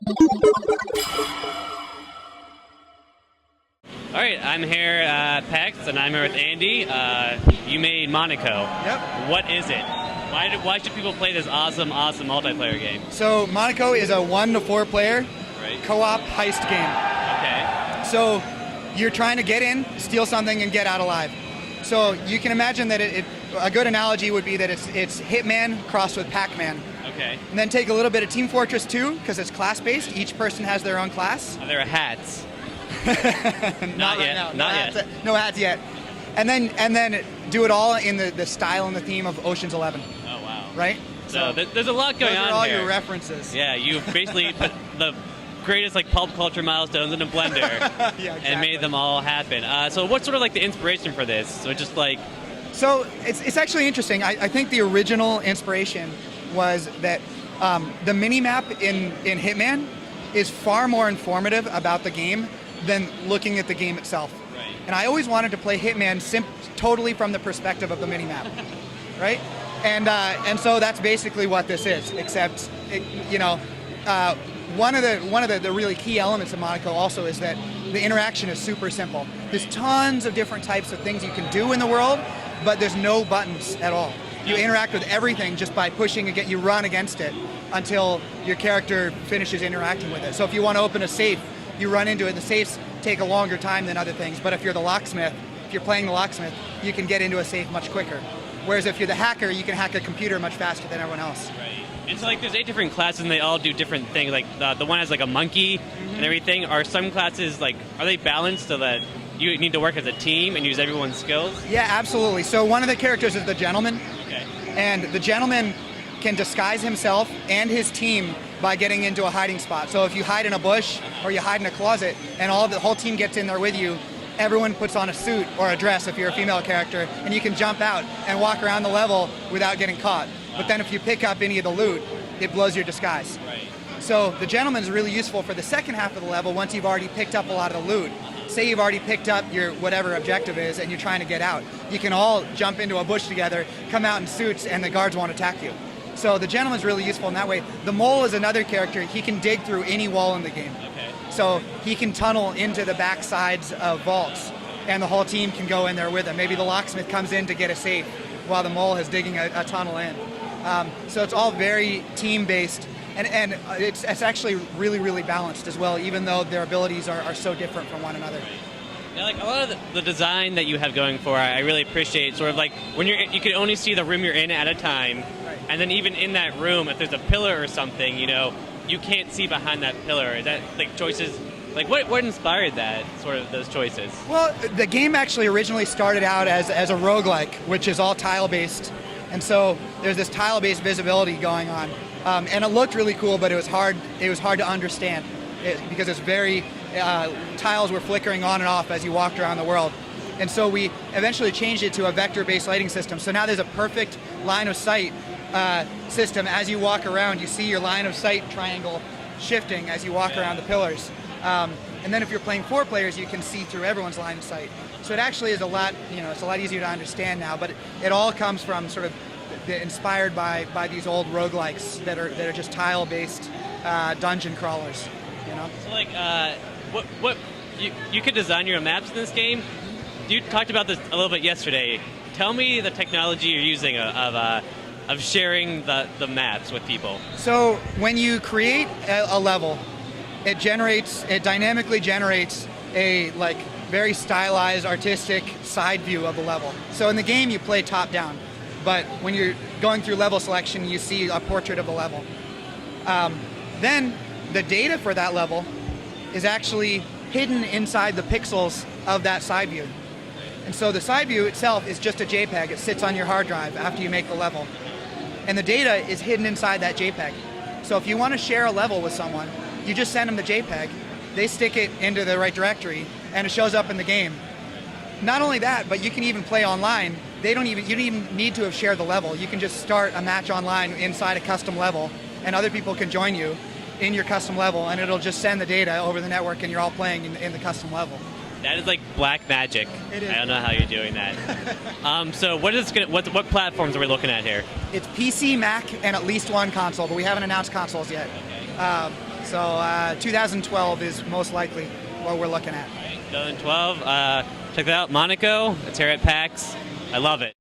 All right, I'm here at PAX, and I'm here with Andy. You made Monaco. Yep. What is it? Why should people play this awesome multiplayer game? So Monaco is a 1 to 4 player co-op heist game. Okay. So you're trying to get in, steal something, and get out alive. So you can imagine that a good analogy would be that it's Hitman crossed with Pac-Man. Okay. And then take a little bit of Team Fortress 2, because it's class-based. Each person has their own class. Are there hats? Not yet. Now. Not yet. No hats yet. And then do it all in the style and the theme of Ocean's 11. Oh, wow. Right? So there's a lot going on here. Those are all here. your references. Yeah, you basically put the greatest pulp culture milestones in a blender yeah, exactly. and made them all happen. So what's sort of the inspiration for this? So just So it's actually interesting. I think the original inspiration was that the mini-map in Hitman is far more informative about the game than looking at the game itself. Right. And I always wanted to play Hitman totally from the perspective of the mini-map, right? And so that's basically what this is, except, one of the really key elements of Monaco also is that the interaction is super simple. There's tons of different types of things you can do in the world, but there's no buttons at all. You interact with everything just by pushing against, you run against it until your character finishes interacting with it. So if you want to open a safe, you run into it. The safes take a longer time than other things, but if you're the locksmith, if you're playing the locksmith, you can get into a safe much quicker. Whereas if you're the hacker, you can hack a computer much faster than everyone else. Right. And so there's 8 different classes and they all do different things. The one has a monkey and everything. Are some classes are they balanced so that you need to work as a team and use everyone's skills? Yeah, absolutely. So one of the characters is the gentleman. Okay. And the gentleman can disguise himself and his team by getting into a hiding spot. So if you hide in a bush or you hide in a closet and the whole team gets in there with you, everyone puts on a suit or a dress if you're a female character, and you can jump out and walk around the level without getting caught. But then if you pick up any of the loot, it blows your disguise. Right. So the gentleman is really useful for the second half of the level once you've already picked up a lot of the loot. Say you've already picked up your whatever objective is and you're trying to get out. You can all jump into a bush together, come out in suits, and the guards won't attack you. So the gentleman's really useful in that way. The mole is another character. He can dig through any wall in the game. Okay. So he can tunnel into the back sides of vaults, and the whole team can go in there with him. Maybe the locksmith comes in to get a safe while the mole is digging a tunnel in. So it's all very team-based, and it's actually really, really balanced as well, even though their abilities are so different from one another. Now, a lot of the design that you have going for, I really appreciate. Sort of when you can only see the room you're in at a time, right. And then even in that room, if there's a pillar or something, you can't see behind that pillar. Is that choices? What inspired that, sort of those choices? Well, the game actually originally started out as a roguelike, which is all tile-based. And so there's this tile-based visibility going on. And it looked really cool, but it was hard to understand because it's very, tiles were flickering on and off as you walked around the world. And so we eventually changed it to a vector-based lighting system. So now there's a perfect line of sight system. As you walk around, you see your line of sight triangle shifting as you walk around the pillars. And then if you're playing 4 players, you can see through everyone's line of sight. So it actually is it's a lot easier to understand now, but it all comes from sort of inspired by these old roguelikes that are just tile-based dungeon crawlers, So what you could design your own maps in this game? You talked about this a little bit yesterday. Tell me the technology you're using of sharing the maps with people. So when you create a level, it dynamically generates a very stylized, artistic side view of the level. So in the game, you play top down, but when you're going through level selection, you see a portrait of the level. Then the data for that level is actually hidden inside the pixels of that side view. And so the side view itself is just a JPEG. It sits on your hard drive after you make the level. And the data is hidden inside that JPEG. So if you want to share a level with someone, you just send them the JPEG, they stick it into the right directory, and it shows up in the game. Not only that, but you can even play online. You don't even need to have shared the level. You can just start a match online inside a custom level, and other people can join you in your custom level, and it'll just send the data over the network, and you're all playing in the custom level. That is like black magic. It is. I don't know how you're doing that. So what platforms are we looking at here? It's PC, Mac, and at least one console, but we haven't announced consoles yet. So 2012 is most likely what we're looking at. 2012. Check that out, Monaco. It's here at PAX. I love it.